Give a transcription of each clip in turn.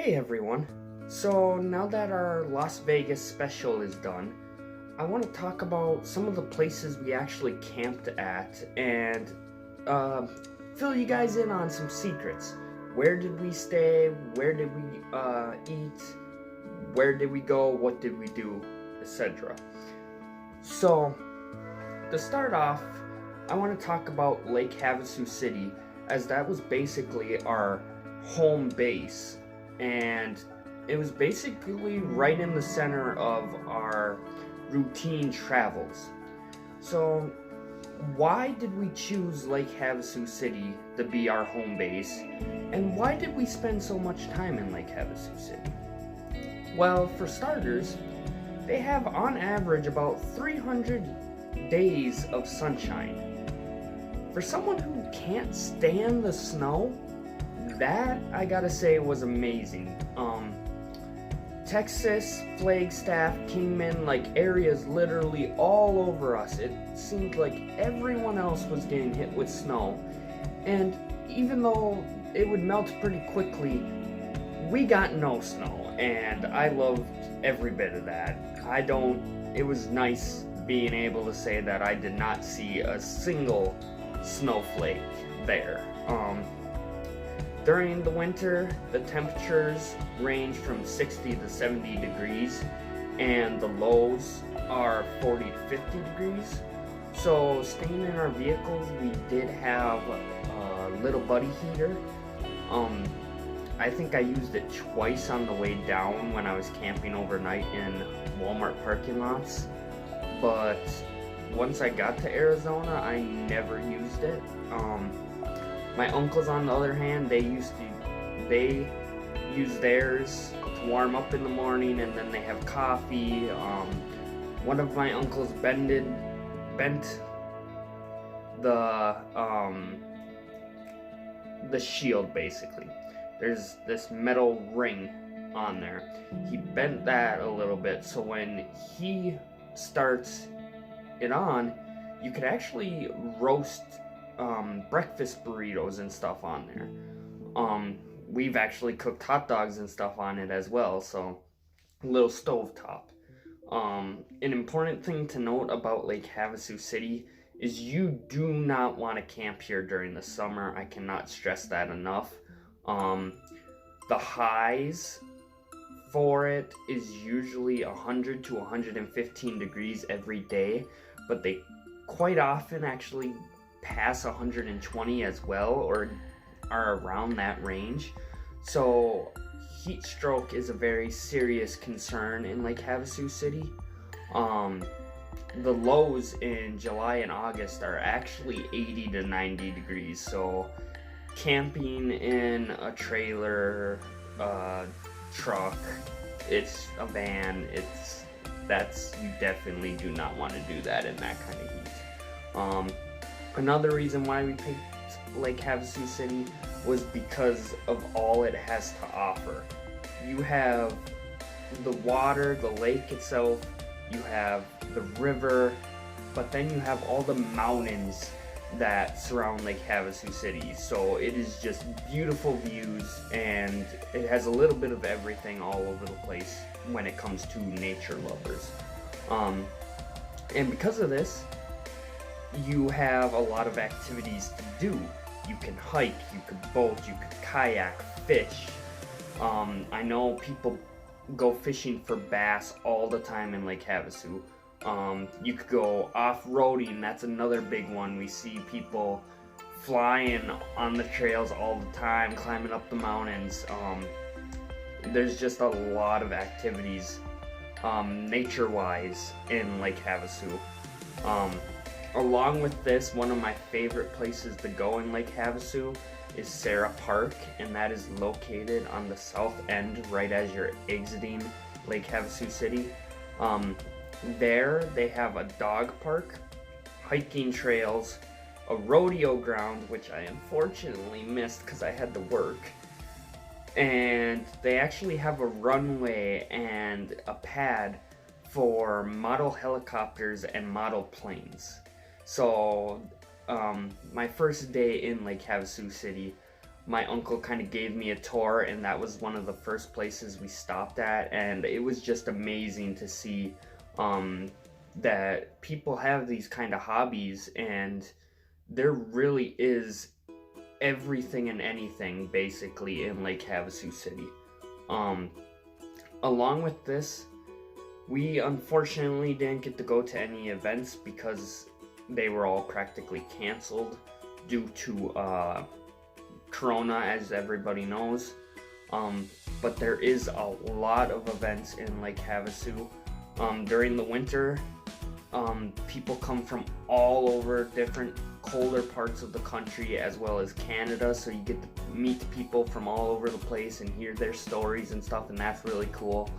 Hey everyone. So now that our Las Vegas special is done, I want to talk about some of the places we actually camped at and fill you guys in on some secrets. Where did we stay? Where did we eat? Where did we go? What did we do? Etc. So, to start off, I want to talk about Lake Havasu City, as that was basically our home base, and it was basically right in the center of our routine travels. So, why did we choose Lake Havasu City to be our home base, and why did we spend so much time in Lake Havasu City? Well, for starters, they have on average about 300 days of sunshine. For someone who can't stand the snow, that I gotta say was amazing. Texas, Flagstaff, Kingman, like areas literally all over us. It seemed like everyone else was getting hit with snow. And even though it would melt pretty quickly, we got no snow, and I loved every bit of that. It was nice being able to say that I did not see a single snowflake there. During the winter, the temperatures range from 60 to 70 degrees, and the lows are 40 to 50 degrees. So staying in our vehicles, we did have a little buddy heater. I think I used it twice on the way down when I was camping overnight in Walmart parking lots. But once I got to Arizona, I never used it. My uncles, on the other hand, they use theirs to warm up in the morning, and then they have coffee. One of my uncles bent the shield, basically. There's this metal ring on there. He bent that a little bit, so when he starts it on, you could actually roast breakfast burritos and stuff on there. We've actually cooked hot dogs and stuff on it as well, so a little stovetop. An important thing to note about Lake Havasu City is you do not want to camp here during the summer. I cannot stress that enough. The highs for it is usually 100 to 115 degrees every day, but they quite often actually pass 120 as well, or are around that range. So heat stroke is a very serious concern in Lake Havasu City. The lows in July and August are actually 80 to 90 degrees, so camping in a trailer, truck, it's a van, you definitely do not want to do that in that kind of heat. Another reason why we picked Lake Havasu City was because of all it has to offer. You have the water, the lake itself, you have the river, but then you have all the mountains that surround Lake Havasu City. So it is just beautiful views, and it has a little bit of everything all over the place when it comes to nature lovers. And because of this, you have a lot of activities to do. You can hike, you could boat, you could kayak, fish. I know people go fishing for bass all the time in Lake Havasu. You could go off-roading, that's another big one. We see people flying on the trails all the time, climbing up the mountains. There's just a lot of activities, nature-wise, in Lake Havasu. Along with this, one of my favorite places to go in Lake Havasu is Sarah Park, and that is located on the south end right as you're exiting Lake Havasu City. There they have a dog park, hiking trails, a rodeo ground, which I unfortunately missed because I had to work, and they actually have a runway and a pad for model helicopters and model planes. So my first day in Lake Havasu City my uncle kind of gave me a tour, and that was one of the first places we stopped at, and it was just amazing to see that people have these kind of hobbies, and there really is everything and anything basically in Lake Havasu City. Along with this, we unfortunately didn't get to go to any events because they were all practically canceled due to Corona, as everybody knows. But there is a lot of events in Lake Havasu. During the winter, people come from all over different colder parts of the country as well as Canada, so you get to meet people from all over the place and hear their stories and stuff, and that's really cool.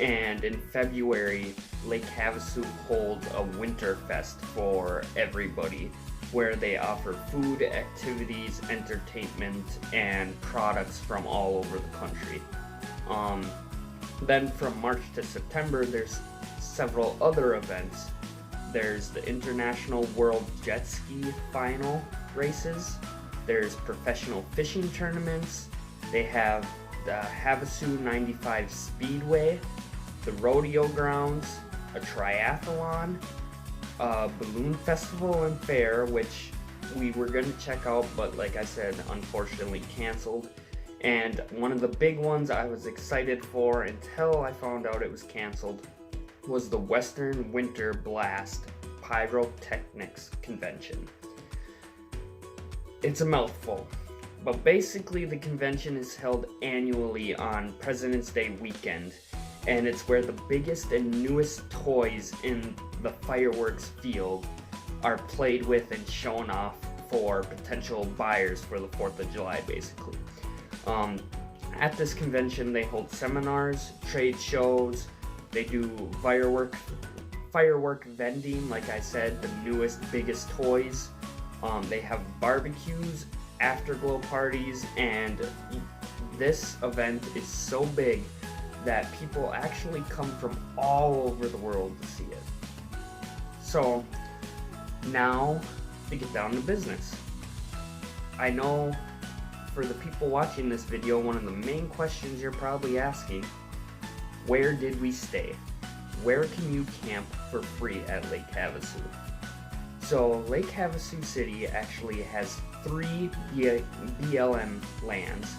And in February, Lake Havasu holds a winter fest for everybody, where they offer food, activities, entertainment, and products from all over the country. Then from March to September, there's several other events. There's the International World Jet Ski Final races. There's professional fishing tournaments. They have the Havasu 95 Speedway, the rodeo grounds, a triathlon, a balloon festival and fair, which we were going to check out, but like I said, unfortunately canceled. And one of the big ones I was excited for until I found out it was canceled was the Western Winter Blast Pyrotechnics Convention. It's a mouthful, but basically the convention is held annually on President's Day weekend, and it's where the biggest and newest toys in the fireworks field are played with and shown off for potential buyers for the 4th of July, basically. At this convention, they hold seminars, trade shows, they do firework vending, like I said, the newest, biggest toys. They have barbecues, afterglow parties, and this event is so big that people actually come from all over the world to see it. So, now to get down to business. I know for the people watching this video, one of the main questions you're probably asking, where did we stay? Where can you camp for free at Lake Havasu? So Lake Havasu City actually has 3 BLM lands.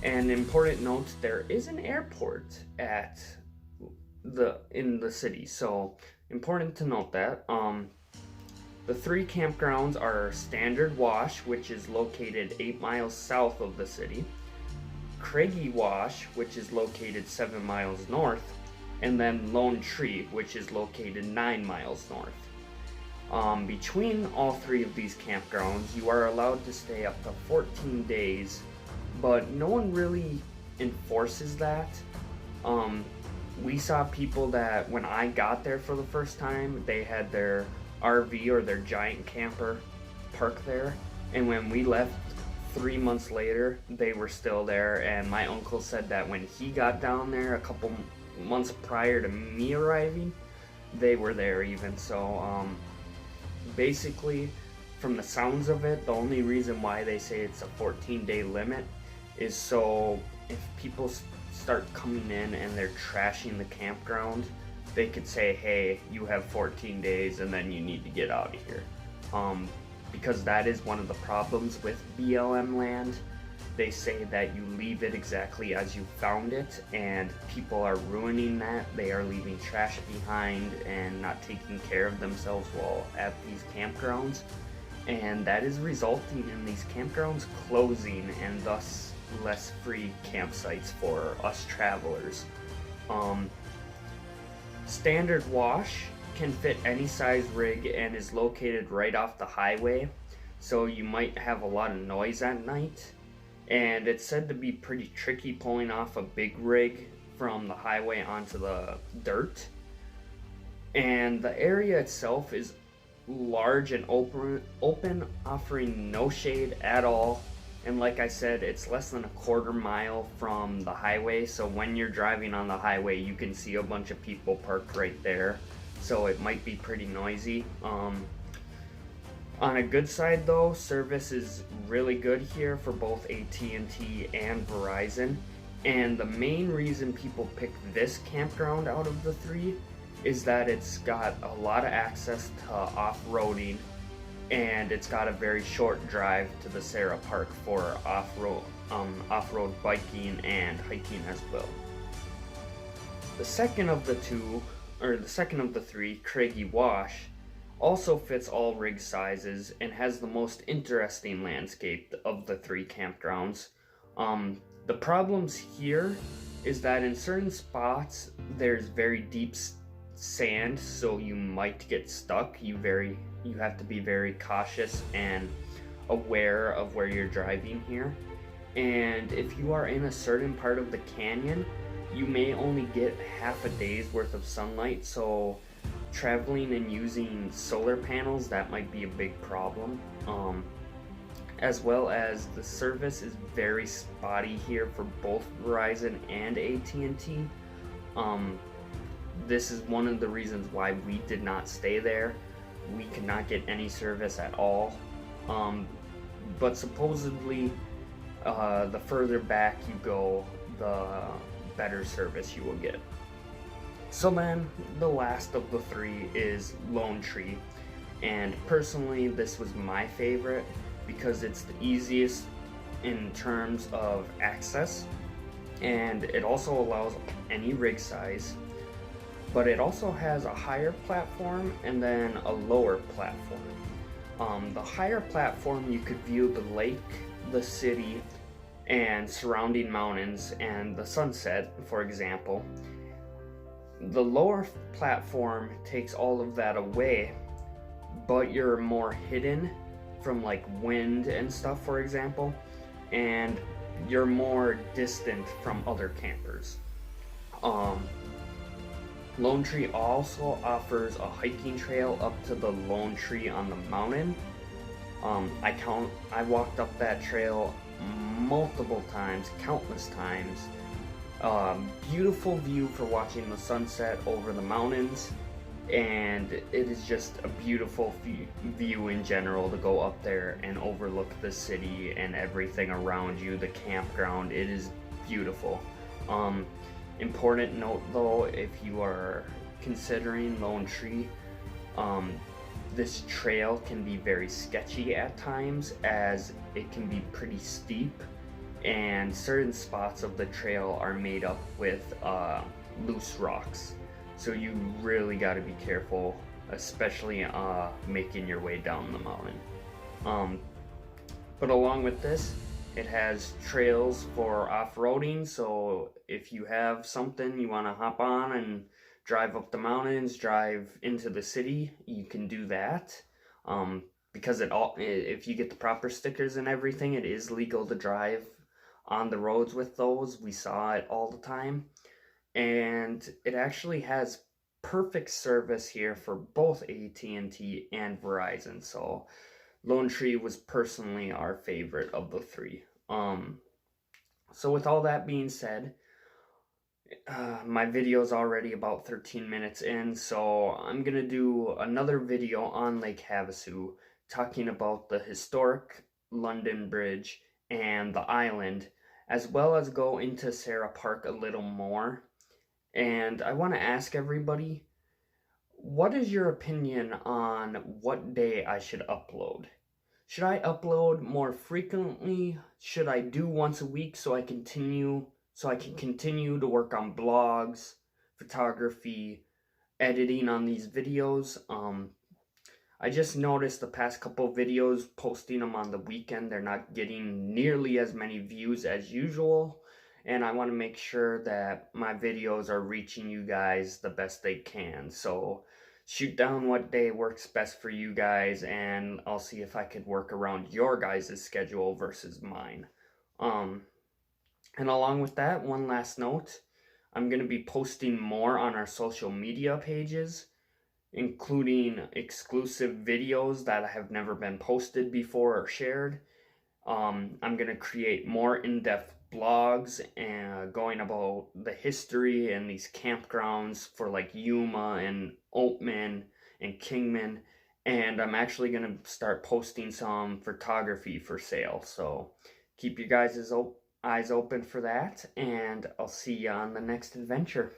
And important note, there is an airport in the city, so important to note that. The 3 campgrounds are Standard Wash, which is located 8 miles south of the city, Craigie Wash, which is located 7 miles north, and then Lone Tree, which is located 9 miles north. Between all 3 of these campgrounds, you are allowed to stay up to 14 days, but no one really enforces that. We saw people that when I got there for the first time, they had their RV or their giant camper parked there, and when we left 3 months later, they were still there. And my uncle said that when he got down there a couple months prior to me arriving, they were there even. So basically, from the sounds of it, the only reason why they say it's a 14-day limit is so if people start coming in and they're trashing the campground, they could say, hey, you have 14 days and then you need to get out of here. Because that is one of the problems with BLM land. They say that you leave it exactly as you found it, and people are ruining that. They are leaving trash behind and not taking care of themselves while at these campgrounds. And that is resulting in these campgrounds closing and thus less free campsites for us travelers. Standard Wash can fit any size rig and is located right off the highway, so you might have a lot of noise at night. And it's said to be pretty tricky pulling off a big rig from the highway onto the dirt. And the area itself is large and open, offering no shade at all. And like I said, it's less than a quarter mile from the highway, so when you're driving on the highway, you can see a bunch of people parked right there, so it might be pretty noisy. On a good side though, service is really good here for both AT&T and Verizon. And the main reason people pick this campground out of the three is that it's got a lot of access to off-roading, and it's got a very short drive to the Sarah Park for off-road biking and hiking as well. The second of the three, Craigie Wash, also fits all rig sizes and has the most interesting landscape of the three campgrounds. The problems here is that in certain spots there's very deep sand, so you might get stuck. You have to be very cautious and aware of where you're driving here. And if you are in a certain part of the canyon, you may only get half a day's worth of sunlight, so traveling and using solar panels, that might be a big problem. As well as the service is very spotty here for both Verizon and AT&T. This is one of the reasons why we did not stay there. We could not get any service at all. But supposedly, the further back you go, the better service you will get. So then, the last of the three is Lone Tree. And personally, this was my favorite because it's the easiest in terms of access, and it also allows any rig size, but it also has a higher platform and then a lower platform. The higher platform, you could view the lake, the city, and surrounding mountains and the sunset, for example. The lower platform takes all of that away, but you're more hidden from like wind and stuff, for example, and you're more distant from other campers. Lone Tree also offers a hiking trail up to the Lone Tree on the mountain. I walked up that trail multiple times, countless times. Beautiful view for watching the sunset over the mountains, and it is just a beautiful view in general to go up there and overlook the city and everything around you, the campground. It is beautiful. Important note though, if you are considering Lone Tree, this trail can be very sketchy at times, as it can be pretty steep, and certain spots of the trail are made up with loose rocks. So you really got to be careful, especially making your way down the mountain. But along with this, it has trails for off-roading, so if you have something you want to hop on and drive up the mountains, drive into the city, you can do that. Because if you get the proper stickers and everything, it is legal to drive on the roads with those. We saw it all the time. And it actually has perfect service here for both AT&T and Verizon. So Lone Tree was personally our favorite of the three. So with all that being said, my video is already about 13 minutes in, so I'm gonna do another video on Lake Havasu talking about the historic London Bridge and the island, as well as go into Sarah Park a little more. And I want to ask everybody, what is your opinion on what day I should upload? Should I upload more frequently? Should I do once a week so I can continue to work on blogs, photography, editing on these videos? I just noticed the past couple videos, posting them on the weekend, they're not getting nearly as many views as usual. And I want to make sure that my videos are reaching you guys the best they can. So shoot down what day works best for you guys, and I'll see if I could work around your guys' schedule versus mine. And along with that, one last note, I'm going to be posting more on our social media pages, including exclusive videos that have never been posted before or shared. I'm going to create more in-depth blogs and going about the history and these campgrounds for like Yuma and Oatman and Kingman, And I'm actually going to start posting some photography for sale. So keep you guys' eyes open for that, and I'll see you on the next adventure.